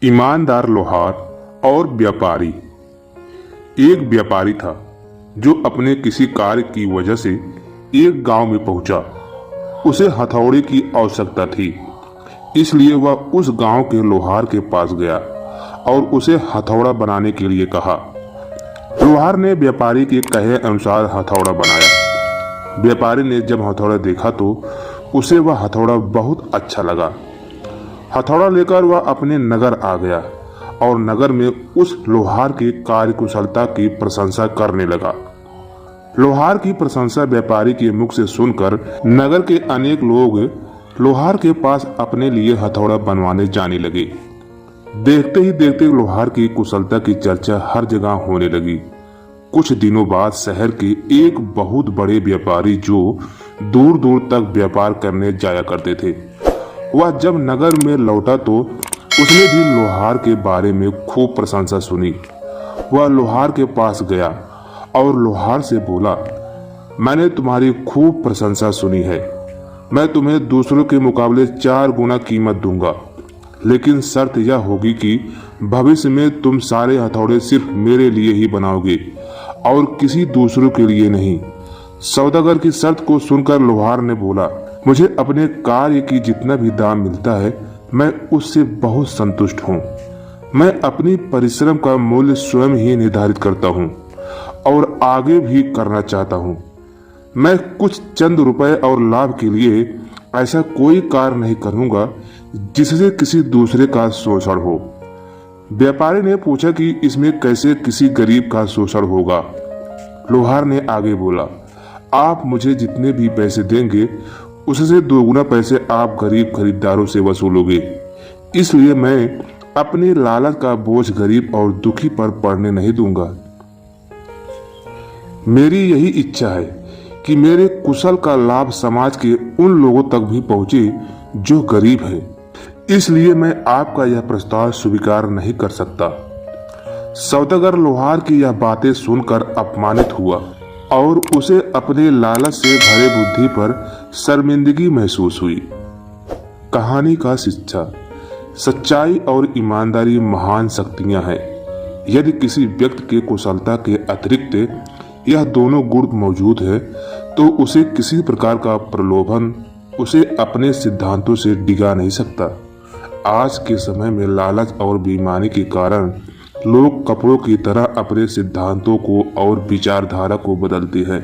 ईमानदार लोहार और व्यापारी। एक व्यापारी था जो अपने किसी कार्य की वजह से एक गांव में पहुंचा। उसे हथौड़े की आवश्यकता थी, इसलिए वह उस गांव के लोहार के पास गया और उसे हथौड़ा बनाने के लिए कहा। लोहार ने व्यापारी के कहे अनुसार हथौड़ा बनाया। व्यापारी ने जब हथौड़ा देखा तो उसे वह हथौड़ा बहुत अच्छा लगा। हथौड़ा लेकर वह अपने नगर आ गया और नगर में उस लोहार की कार्यकुशलता की प्रशंसा करने लगा। लोहार की प्रशंसा व्यापारी के मुख से सुनकर नगर के अनेक लोग लोहार के पास अपने लिए हथौड़ा बनवाने जाने लगे। देखते ही देखते लोहार की कुशलता की चर्चा हर जगह होने लगी। कुछ दिनों बाद शहर के एक बहुत बड़े व्यापारी जो दूर दूर तक व्यापार करने जाया करते थे, वह जब नगर में लौटा तो उसने भी लोहार के बारे में खूब प्रशंसा सुनी। वह लोहार के पास गया और लोहार से बोला, मैंने तुम्हारी खूब प्रशंसा सुनी है। मैं तुम्हें दूसरों के मुकाबले 4 गुना कीमत दूंगा, लेकिन शर्त यह होगी कि भविष्य में तुम सारे हथौड़े सिर्फ मेरे लिए ही बनाओगे और किसी दूसरों के लिए नहीं। सौदागर की शर्त को सुनकर लोहार ने बोला, मुझे अपने कार्य की जितना भी दाम मिलता है मैं उससे बहुत संतुष्ट हूँ। मैं अपनी परिश्रम का मूल्य स्वयं ही निर्धारित करता हूँ और आगे भी करना चाहता हूँ। मैं कुछ चंद रुपए और लाभ के लिए ऐसा कोई कार्य नहीं करूँगा जिससे किसी दूसरे का शोषण हो। व्यापारी ने पूछा कि इसमें कैसे किसी गरीब का शोषण होगा। लोहार ने आगे बोला, आप मुझे जितने भी पैसे देंगे उससे 2 गुना पैसे आप गरीब खरीदारों से वसूलोगे। इसलिए मैं अपने लालच का बोझ गरीब और दुखी पर पड़ने नहीं दूंगा। मेरी यही इच्छा है कि मेरे कुशल का लाभ समाज के उन लोगों तक भी पहुंचे जो गरीब है। इसलिए मैं आपका यह प्रस्ताव स्वीकार नहीं कर सकता। सौदागर लोहार की यह बातें सुनकर अपमानित हुआ और उसे अपने लालच से भरे बुद्धि पर शर्मिंदगी महसूस हुई। कहानी का शिक्षा, सच्चाई और ईमानदारी महान शक्तियां हैं। यदि किसी व्यक्ति के कुशलता के अतिरिक्त यह दोनों गुण मौजूद है तो उसे किसी प्रकार का प्रलोभन उसे अपने सिद्धांतों से डिगा नहीं सकता। आज के समय में लालच और बेईमानी के कारण लोग कपड़ों की तरह अपने सिद्धांतों को और विचारधारा को बदलते हैं।